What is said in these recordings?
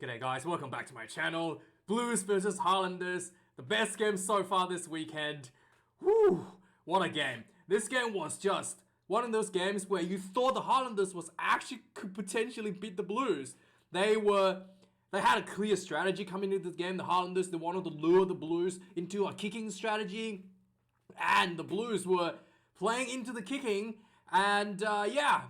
G'day guys, welcome back to my channel. Blues versus Highlanders, the best game so far this weekend. Whew, what a game. This game was just one of those games where you thought the Highlanders could potentially beat the Blues. They had a clear strategy coming into the game. The Highlanders, they wanted to lure the Blues into a kicking strategy. And the Blues were playing into the kicking. And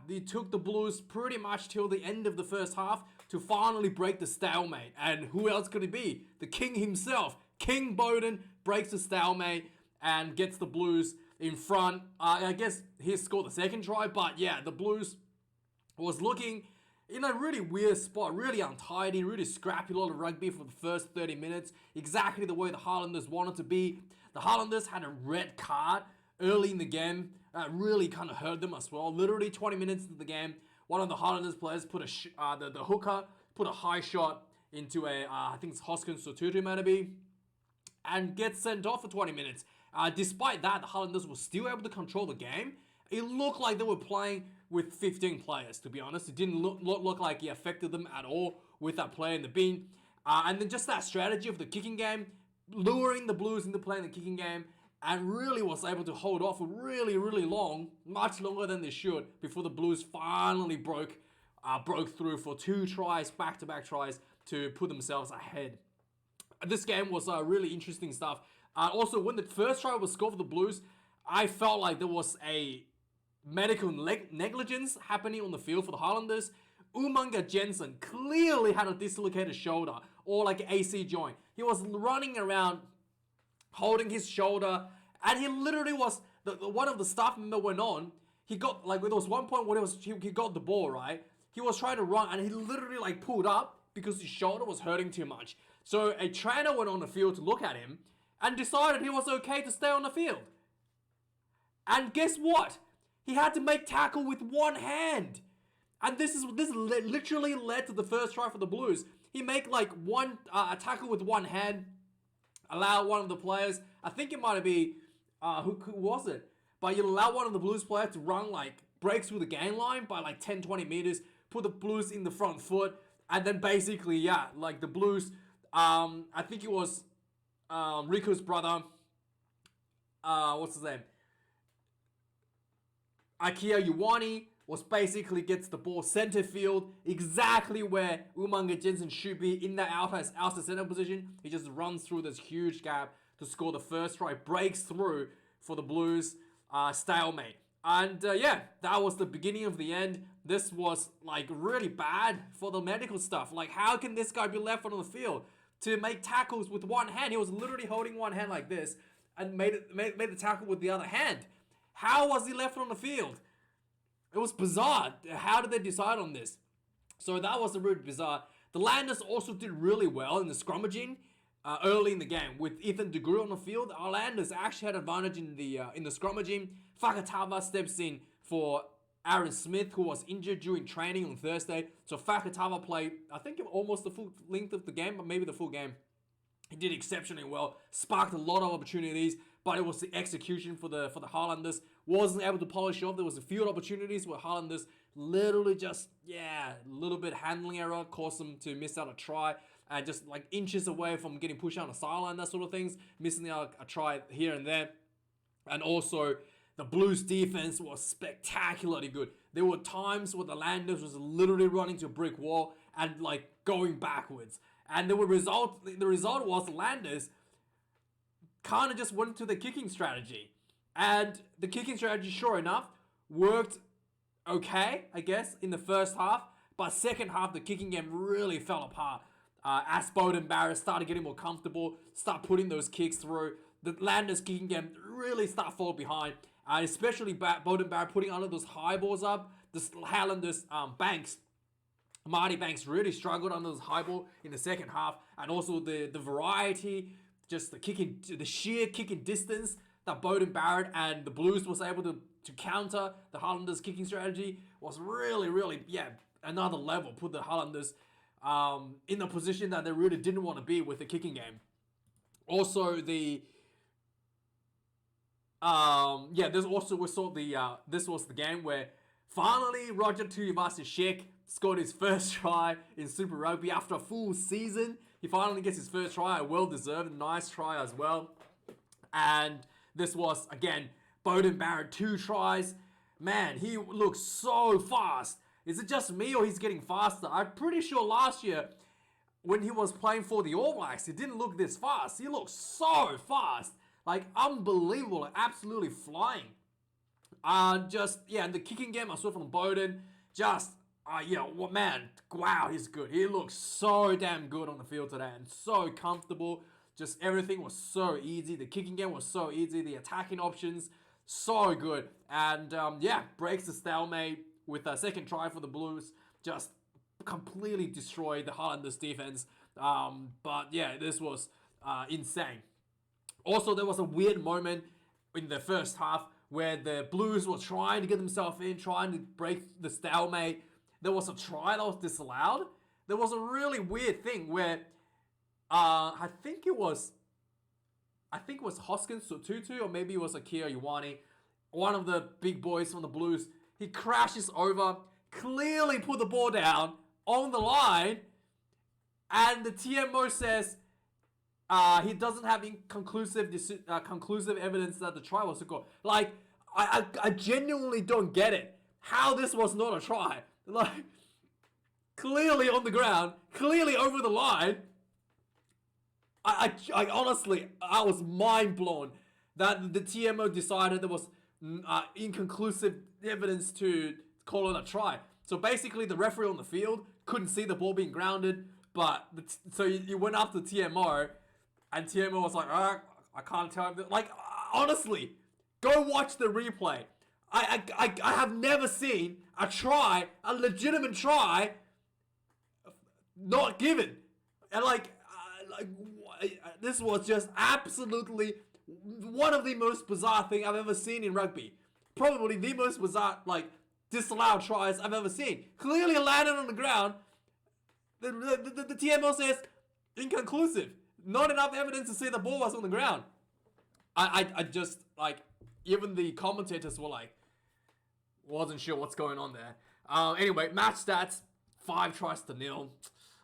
they took the Blues pretty much till the end of the first half to finally break the stalemate. And who else could it be? The King himself. King Bowden breaks the stalemate and gets the Blues in front. I guess he scored the second try, but yeah, the Blues was looking in a really weird spot, really untidy, really scrappy, a lot of rugby for the first 30 minutes. Exactly the way the Highlanders wanted to be. The Highlanders had a red card early in the game. Really kind of hurt them as well. Literally 20 minutes into the game, one of the Highlanders players put the hooker put a high shot into I think it's Hoskins Sotutu maybe, and gets sent off for 20 minutes. Despite that, the Highlanders were still able to control the game. It looked like they were playing with 15 players, to be honest. It didn't look like it affected them at all with that player in the bin. And then just that strategy of the kicking game, luring the Blues into playing the kicking game, and really was able to hold off for really, really long, much longer than they should, before the Blues finally broke through for two tries, back-to-back tries, to put themselves ahead. This game was really interesting stuff. Also, when the first try was scored for the Blues, I felt like there was a medical negligence happening on the field for the Highlanders. Umaga Jensen clearly had a dislocated shoulder or like an AC joint. He was running around holding his shoulder, and he literally was one of the staff member went on. He got there was one point where he got the ball, right. He was trying to run, and he literally pulled up because his shoulder was hurting too much. So a trainer went on the field to look at him and decided he was okay to stay on the field. And guess what? He had to make tackle with one hand. And this literally led to the first try for the Blues. He made a tackle with one hand, allow one of the players, I think it might be, who was it? But you allow one of the Blues players to run, break through the gain line by 10, 20 meters, put the Blues in the front foot, and then basically, the Blues, I think it was Rico's brother, what's his name? Ikea Ioane was basically gets the ball center field, exactly where Umaga Jensen should be in that outer center position. He just runs through this huge gap to score the first try, breaks through for the Blues, stalemate. And that was the beginning of the end. This was really bad for the medical stuff. How can this guy be left on the field to make tackles with one hand? He was literally holding one hand like this and made the tackle with the other hand. How was he left on the field? It was bizarre. How did they decide on this? So that was really bizarre. The Landers also did really well in the scrummaging early in the game. With Ethan de Groot on the field, the Landers actually had advantage in the scrummaging. Fakatava steps in for Aaron Smith, who was injured during training on Thursday. So Fakatava played, I think, almost the full length of the game, but maybe the full game. He did exceptionally well, sparked a lot of opportunities, but it was the execution for the Highlanders. Wasn't able to polish off. There was a few opportunities where Highlanders literally just, a little bit handling error caused them to miss out a try. And just inches away from getting pushed out on the sideline, that sort of things. Missing out a try here and there. And also, the Blues defense was spectacularly good. There were times where the Landers was literally running to a brick wall and going backwards. And the result was the Landers kind of just went to the kicking strategy. And the kicking strategy, sure enough, worked okay, I guess, in the first half. But second half, the kicking game really fell apart. As Bowden Barrett started getting more comfortable, start putting those kicks through, the Landers kicking game really started falling behind. Especially Bowden Barrett putting under those high balls up. The Highlanders, Marty Banks really struggled under this high ball in the second half, and also the variety, just the sheer kicking distance that Bowden Barrett and the Blues was able to counter the Highlanders' kicking strategy was really, really, another level. Put the Highlanders in the position that they really didn't want to be with the kicking game. Also, this was the game where finally Roger Tuivasa-Sheck scored his first try in Super Rugby after a full season. He finally gets his first try, a well-deserved, nice try as well. And this was, again, Beauden Barrett, 2 tries. Man, he looks so fast. Is it just me or he's getting faster? I'm pretty sure last year, when he was playing for the All Blacks, he didn't look this fast. He looks so fast. Like, unbelievable, absolutely flying. And the kicking game I saw from Beauden, man, wow, he's good. He looks so damn good on the field today and so comfortable. Just everything was so easy. The kicking game was so easy. The attacking options, so good. And breaks the stalemate with a second try for the Blues. Just completely destroyed the Highlanders defense. This was insane. Also, there was a weird moment in the first half where the Blues were trying to get themselves in, trying to break the stalemate. There was a try that was disallowed. There was a really weird thing where I think it was Hoskins Tutu, or maybe it was Akira Ioane, one of the big boys from the Blues. He crashes over, clearly put the ball down on the line, and the TMO says he doesn't have conclusive evidence that the try was a goal. Like, I genuinely don't get it. How this was not a try. Like, clearly on the ground, clearly over the line. I honestly, I was mind blown that the TMO decided there was inconclusive evidence to call it a try. So basically, the referee on the field couldn't see the ball being grounded, but so you went up to TMO, and TMO was like, I can't tell him. Like, honestly, go watch the replay. I have never seen a try, a legitimate try, not given. And this was just absolutely one of the most bizarre things I've ever seen in rugby. Probably the most bizarre, disallowed tries I've ever seen. Clearly landed on the ground. The TMO says inconclusive. Not enough evidence to say the ball was on the ground. I just, even the commentators were wasn't sure what's going on there. Anyway, match stats, 5-0.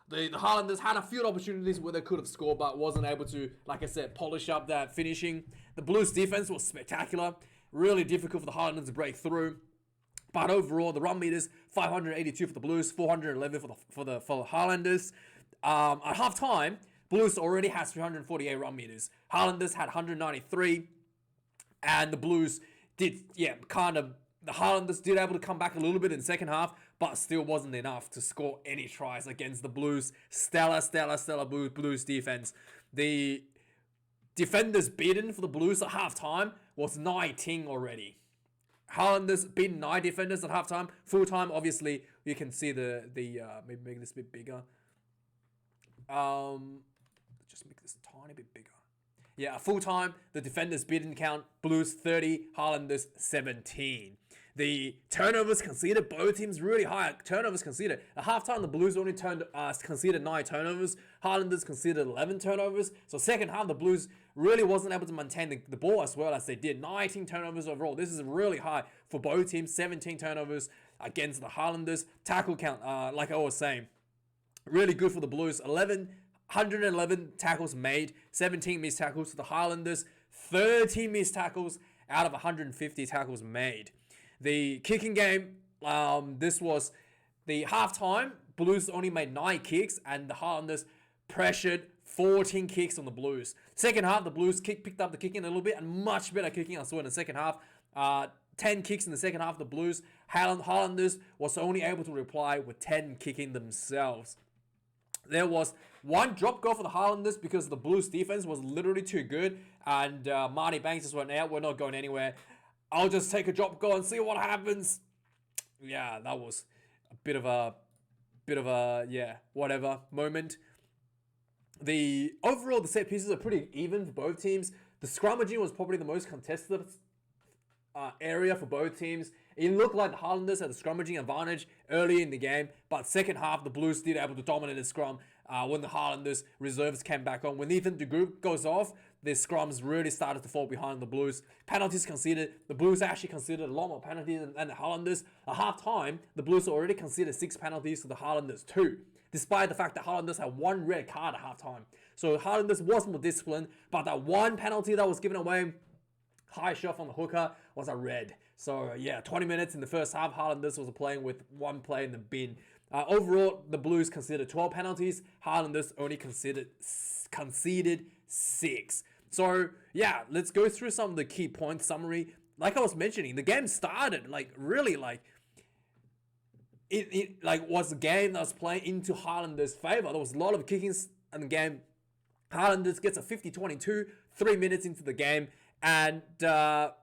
The Highlanders had a few opportunities where they could have scored, but wasn't able to, like I said, polish up that finishing. The Blues defense was spectacular. Really difficult for the Highlanders to break through. But overall, the run meters, 582 for the Blues, 411 for the Highlanders. At halftime, Blues already has 348 run meters. Highlanders had 193. And the Blues the Highlanders did able to come back a little bit in the second half, but still wasn't enough to score any tries against the Blues. Stellar Blues defense. The defenders beaten for the Blues at halftime was 19 already. Highlanders beaten 9 defenders at halftime. Full time, obviously, you can see maybe make this a bit bigger. Just make this a tiny bit bigger. Yeah, full time, the defenders beaten count, Blues 30, Highlanders 17. The turnovers conceded, both teams really high turnovers conceded. At halftime, the Blues only conceded 9 turnovers. Highlanders conceded 11 turnovers. So second half, the Blues really wasn't able to maintain the ball as well as they did. 19 turnovers overall. This is really high for both teams. 17 turnovers against the Highlanders. Tackle count, like I was saying, really good for the Blues. 111 tackles made, 17 missed tackles to the Highlanders, 13 missed tackles out of 150 tackles made. The kicking game, this was the halftime. Blues only made 9 kicks, and the Highlanders pressured 14 kicks on the Blues. Second half, the Blues picked up the kicking a little bit, and much better kicking I saw in the second half. 10 kicks in the second half of the Blues. Highlanders was only able to reply with 10 kicking themselves. There was one drop goal for the Highlanders because the Blues defense was literally too good, and Marty Banks just went out. We're not going anywhere. I'll just take a drop goal and see what happens. Yeah, that was a bit of a whatever moment. The overall, the set pieces are pretty even for both teams. The scrummaging was probably the most contested area for both teams. It looked like the Highlanders had the scrummaging advantage early in the game, but second half, the Blues did able to dominate the scrum. when the Highlanders reserves came back on. When Ethan de Groot goes off, the scrums really started to fall behind the Blues. Penalties conceded. The Blues actually conceded a lot more penalties than the Highlanders. At half-time, the Blues already conceded 6 penalties to the Highlanders 2, despite the fact that Highlanders had 1 red card at half-time. So Highlanders was more disciplined, but that 1 penalty that was given away, high shot from the hooker, was a red. So yeah, 20 minutes in the first half, Highlanders was playing with 1 play in the bin. Overall, the Blues conceded 12 penalties. Highlanders only conceded 6. So yeah, let's go through some of the key points summary. Like I was mentioning, the game started like really like it like was a game that was playing into Highlanders' favor. There was a lot of kickings in the game. Highlanders gets a 50-22 3 minutes into the game, and 1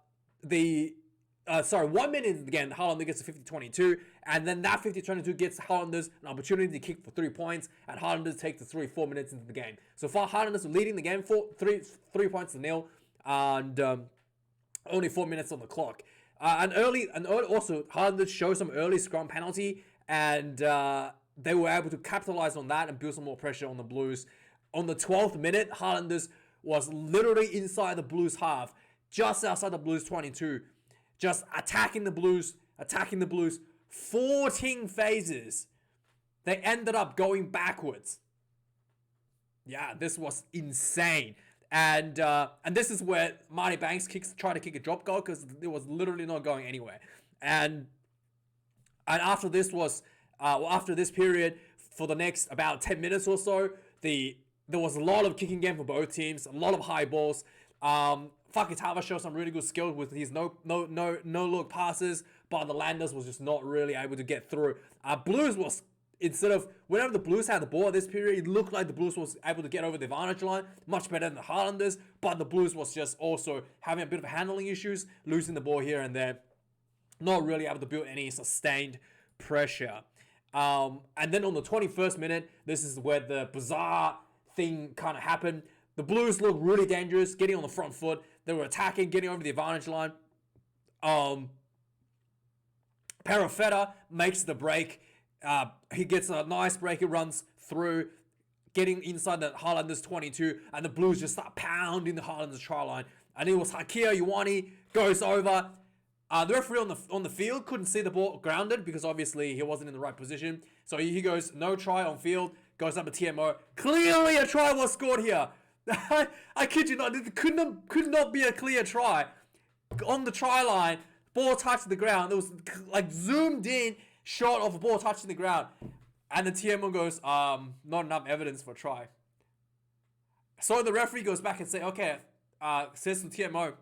minute into the game, Highlanders gets a 50-22, and then that 50-22 gets Highlanders an opportunity to kick for 3 points, and Highlanders take the 4 minutes into the game. So far, Highlanders are leading the game for 3 points to nil, and only 4 minutes on the clock. Also, Highlanders show some early scrum penalty, and they were able to capitalize on that and build some more pressure on the Blues. On the 12th minute, Highlanders was literally inside the Blues half, just outside the Blues 22, just attacking the Blues, 14 phases. They ended up going backwards. Yeah, this was insane. And this is where Marty Banks tried to kick a drop goal because it was literally not going anywhere. And after this period, for the next about 10 minutes or so, there was a lot of kicking game for both teams, a lot of high balls. Fakitava showed some really good skill with his no look passes, but the Landers was just not really able to get through. Blues was, whenever the Blues had the ball at this period, it looked like the Blues was able to get over the advantage line much better than the Highlanders, but the Blues was just also having a bit of handling issues, losing the ball here and there, not really able to build any sustained pressure. And then on the 21st minute, this is where the bizarre thing kind of happened. The Blues looked really dangerous, getting on the front foot. They were attacking, getting over the advantage line. Perofeta makes the break. He gets a nice break. He runs through, getting inside the Highlanders 22, and the Blues just start pounding the Highlanders try line. And it was Hakia Ioane goes over. The referee on the field couldn't see the ball grounded because obviously he wasn't in the right position. So he goes, no try on field. Goes up to TMO. Clearly a try was scored here. I kid you not. It could not be a clear try. On the try line, ball touched the ground. There was like zoomed in shot of a ball touching the ground. And the TMO goes, not enough evidence for a try. So the referee goes back and says, okay, says to TMO,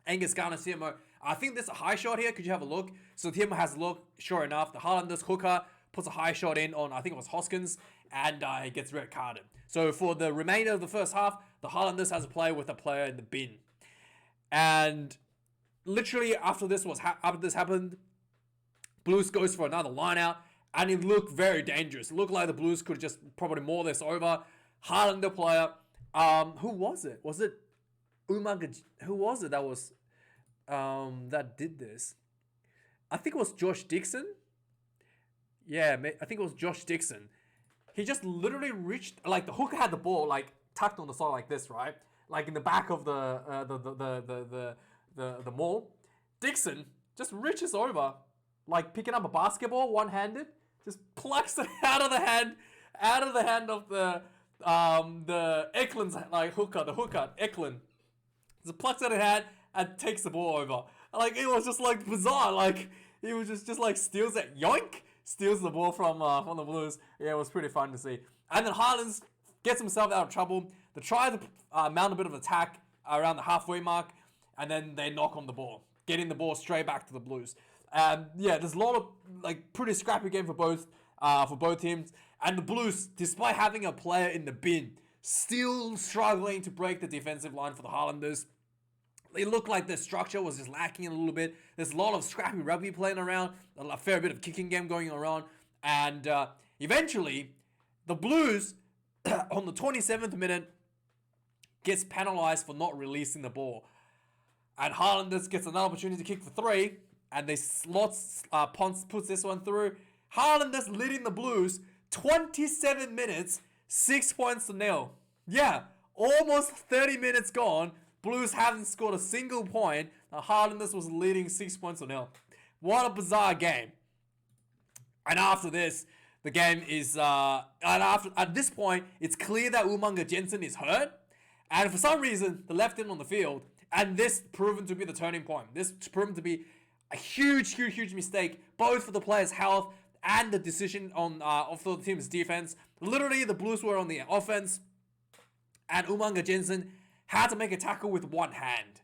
Angus Garner, TMO, I think there's a high shot here. Could you have a look? So TMO has a look. Sure enough, the Highlanders hooker puts a high shot in on, I think it was Hoskins, and he gets red carded. So for the remainder of the first half, the Highlanders has a play with a player in the bin. And literally after this happened, Blues goes for another line out, and it looked very dangerous. It looked like the Blues could just probably maul this over. Highlander player, who was it? Was it Umaga? Who was it that was that did this? I think it was Josh Dixon. Yeah, I think it was Josh Dixon. He just literally reached, like the hooker had the ball like tucked on the side like this, right? Like in the back of the maul. Dixon just reaches over, like picking up a basketball one-handed, just plucks it out of the hand of the Eklund's like hooker, Eklund. Just plucks it out of the hand and takes the ball over. Like it was just like bizarre. Like he was just like steals it, yoink. Steals the ball from the Blues. Yeah, it was pretty fun to see. And then Highlands gets himself out of trouble. They try to mount a bit of attack around the halfway mark, and then they knock on the ball, getting the ball straight back to the Blues. Yeah, there's a lot of like pretty scrappy game for both teams. And the Blues, despite having a player in the bin, still struggling to break the defensive line for the Highlanders. It looked like the structure was just lacking a little bit. There's a lot of scrappy rugby playing around, a fair bit of kicking game going around, and eventually, the Blues, on the 27th minute, gets penalised for not releasing the ball. And Highlanders gets another opportunity to kick for 3, and they Ponce puts this one through. Highlanders leading the Blues 27 minutes 6 points to nil. Yeah, almost 30 minutes gone. Blues haven't scored a single point. The Highlanders was leading 6 points to nil. What a bizarre game. And after this, the game is at this point, it's clear that Umanga Jensen is hurt. And for some reason, they left him on the field. And this proven to be the turning point. This proven to be a huge mistake, both for the players' health and the decision on of the team's defense. Literally, the Blues were on the offense, and Umanga Jensen had to make a tackle with one hand.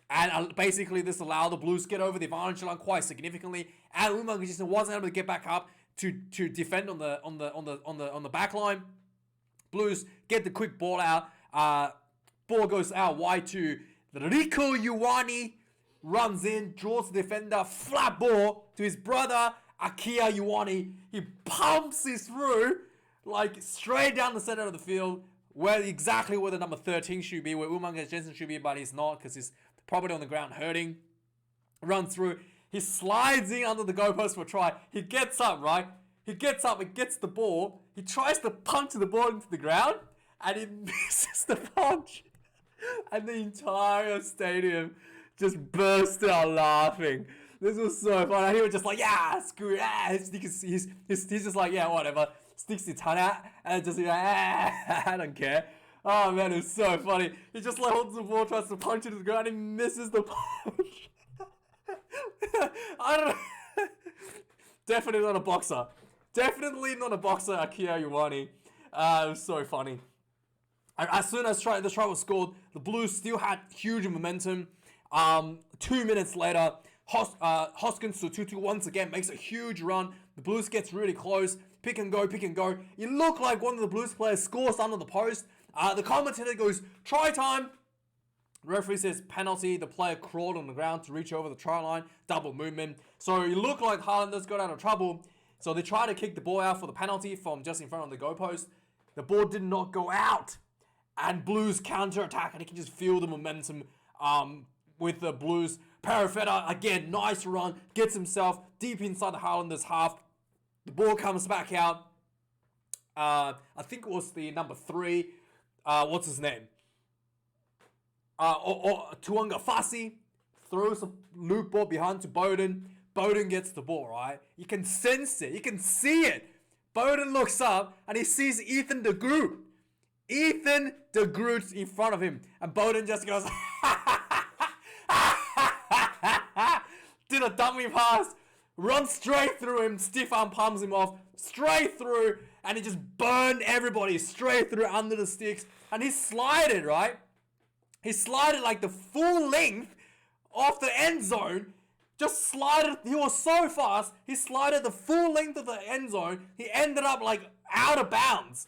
And basically, this allowed the Blues to get over the advantage line quite significantly. And Umanga Jensen wasn't able to get back up to defend on the back line. Blues get the quick ball out. Ball goes out wide to Rico Ioane. Runs in, draws the defender, flat ball to his brother, Akia Ioane. He pumps it through, like straight down the center of the field, exactly where the number 13 should be, where Umanga Jensen should be, but he's not, because he's probably on the ground hurting. Runs through, he slides in under the goalpost for a try. He gets up, right? He gets up and gets the ball. He tries to punch the ball into the ground, and he misses the punch. And the entire stadium just burst out laughing. This was so funny. He was just like, yeah, screw it. He's just like, yeah, whatever. Sticks his tongue out and just like, I don't care. Oh man, it was so funny. He just like holds the ball, tries to punch it to the ground, and he misses the punch. I don't know. Definitely not a boxer. Definitely not a boxer, Akia Ioane. It was so funny. As soon as the try was scored, the Blues still had huge momentum. 2 minutes later, Hoskins to 2-2 once again makes a huge run. The Blues gets really close. Pick and go. It looked like one of the Blues players scores under the post. The commentator goes, try time. The referee says penalty. The player crawled on the ground to reach over the try line. Double movement. So it looked like Highlanders got out of trouble. So they tried to kick the ball out for the penalty from just in front of the goalpost. The ball did not go out. And Blues counter-attack, and he can just feel the momentum with the Blues. Perifetta, again, nice run, gets himself deep inside the Highlanders half. The ball comes back out. I think it was the number 3. What's his name? Tuanga Fasi throws a loop ball behind to Bowden. Bowden gets the ball, right? You can sense it. You can see it. Bowden looks up, and he sees Ethan de Groot. Ethan de Groot in front of him. And Bowden just goes, did a dummy pass, runs straight through him, stiff arm palms him off, straight through, and he just burned everybody straight through under the sticks. And he slided, right? He slided like the full length of the end zone. Just slided, he was so fast, he slided the full length of the end zone. He ended up like out of bounds.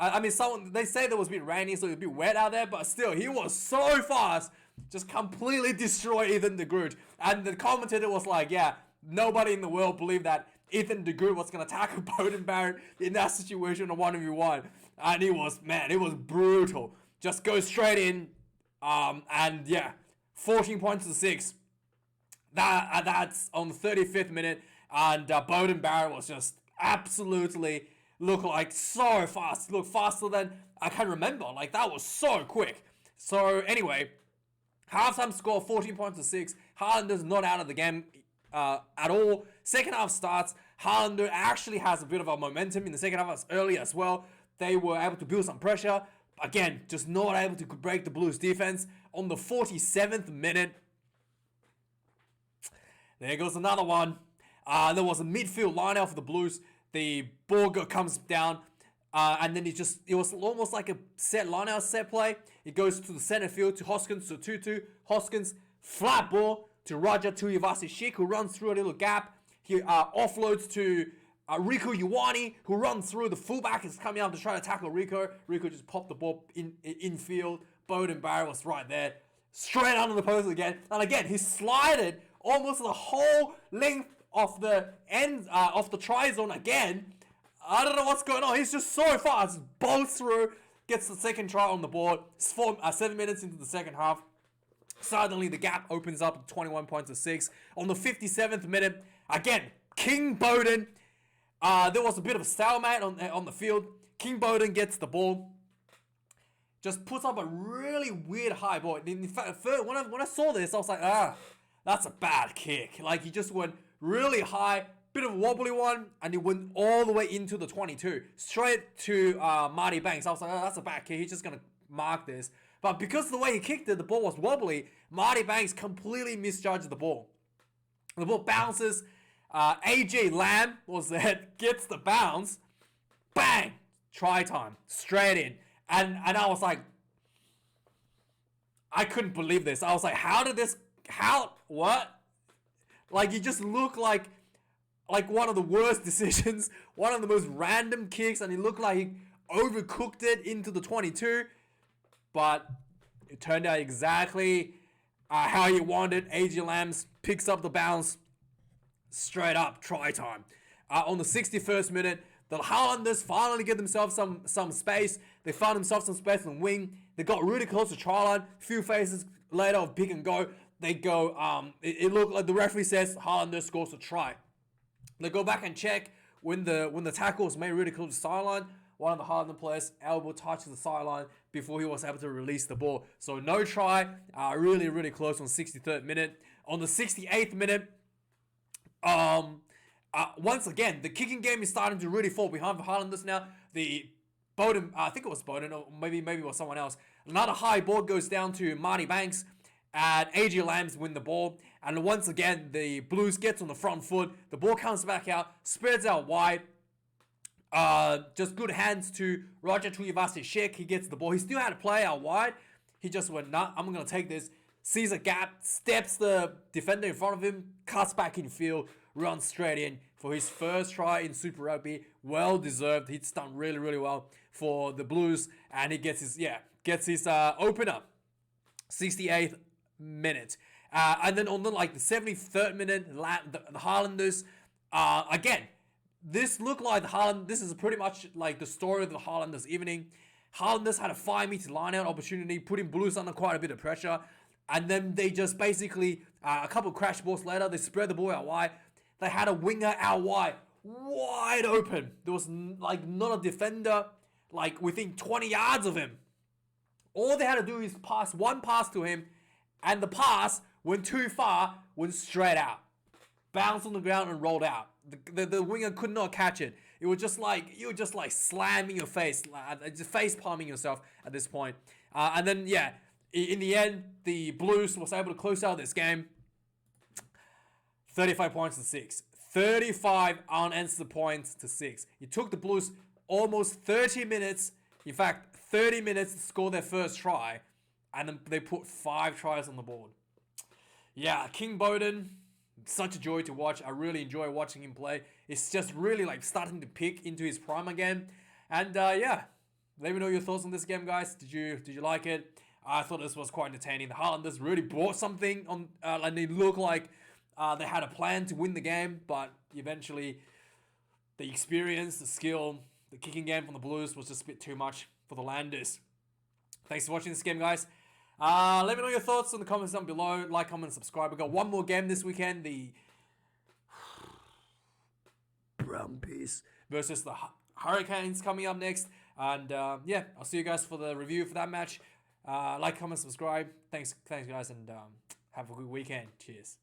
I mean, they say there was a bit rainy, so it was a bit wet out there, but still, he was so fast, just completely destroyed Ethan de Groot. And the commentator was like, yeah, nobody in the world believed that Ethan de Groot was going to tackle Beauden Barrett in that situation on 1v1. And it was brutal. Just go straight in, and yeah, 14 points to 6. That's on the 35th minute, and Beauden Barrett was just absolutely look like so fast. Look faster than I can remember. Like, that was so quick. So anyway, halftime score 14 points to 6. Highlanders not out of the game at all. Second half starts. Highlander actually has a bit of a momentum in the second half as early as well. They were able to build some pressure. Again, just not able to break the Blues defense. On the 47th minute, there goes another one. There was a midfield line-out for the Blues. The ball comes down, and then it was almost like a set line-out set play. It goes to the center field to Hoskins to 2-2. Hoskins, flat ball to Raja Tuivasa-Sheik, who runs through a little gap. He offloads to Rico Ioane, who runs through. The fullback is coming out to try to tackle Rico. Rico just popped the ball infield. Beauden Barrett was right there. Straight under the post again. And again, he slided almost the whole length of the end of the try zone again. I don't know what's going on. He's just so fast. Bolts through, gets the second try on the board. 7 minutes into the second half. Suddenly the gap opens up to 21 points to 6. On the 57th minute, again, King Beauden. There was a bit of a stalemate on the field. King Bowden gets the ball, just puts up a really weird high ball. In fact, when I saw this, I was like, that's a bad kick. Like, he just went really high, bit of a wobbly one, and he went all the way into the 22, straight to Marty Banks. I was like, that's a bad kick. He's just going to mark this. But because of the way he kicked it, the ball was wobbly. Marty Banks completely misjudged the ball. The ball bounces. AJ Lamb was there, gets the bounce. Bang! Try time. Straight in. And I was like, I couldn't believe this. I was like, what? Like, you just look like one of the worst decisions, one of the most random kicks, and he looked like he overcooked it into the 22. But it turned out exactly how you wanted. AJ Lambs picks up the bounce. Straight up, try time. On the 61st minute, the Highlanders finally get themselves some space. They found themselves some space on the wing. They got really close to try line. Few phases later of pick and go. They go, it looked like the referee says Highlanders scores a try. They go back and check when the tackle was made really close to the sideline. One of the Highlander players elbow touches the sideline before he was able to release the ball. So no try. Really, really close on 63rd minute. On the 68th minute, once again, the kicking game is starting to really fall behind the Highlanders now. The Bowden, I think it was Bowden, or maybe it was someone else. Another high ball goes down to Marty Banks, and AJ Lambs win the ball. And once again, the Blues gets on the front foot. The ball comes back out, spreads out wide. Just good hands to Roger Tuivasa-Sheck. He gets the ball. He still had to play out wide. He just went, nah, I'm going to take this. Sees a gap, steps the defender in front of him, cuts back in field, runs straight in for his first try in Super Rugby. Well deserved. He's done really, really well for the Blues, and he gets his opener. 68th minute. And then on the 73rd minute, the Highlanders, again, this looked like this is pretty much like the story of the Highlanders evening. Highlanders had a 5-meter line-out opportunity, putting Blues under quite a bit of pressure. And then they just basically, a couple of crash balls later, they spread the ball out wide. They had a winger out wide open. There was not a defender within 20 yards of him. All they had to do is pass one pass to him, and the pass went too far, went straight out. Bounced on the ground and rolled out. The winger could not catch it. It was just you were just slamming your face, just face palming yourself at this point. And then, yeah, in the end, the Blues was able to close out this game. 35 points to 6. 35 unanswered points to 6. It took the Blues almost 30 minutes, in fact, 30 minutes to score their first try. And then they put 5 tries on the board. Yeah, King Bowden, such a joy to watch. I really enjoy watching him play. It's just really starting to pick into his prime again. And yeah, let me know your thoughts on this game, guys. Did you like it? I thought this was quite entertaining. The Highlanders really brought something on, and they looked like they had a plan to win the game, but eventually the experience, the skill, the kicking game from the Blues was just a bit too much for the Landers. Thanks for watching this game, guys. Let me know your thoughts in the comments down below. Like, comment, subscribe. We've got one more game this weekend. The Brumbies versus the Hurricanes coming up next. And yeah, I'll see you guys for the review for that match. Like, comment, subscribe. Thanks guys, and have a good weekend. Cheers.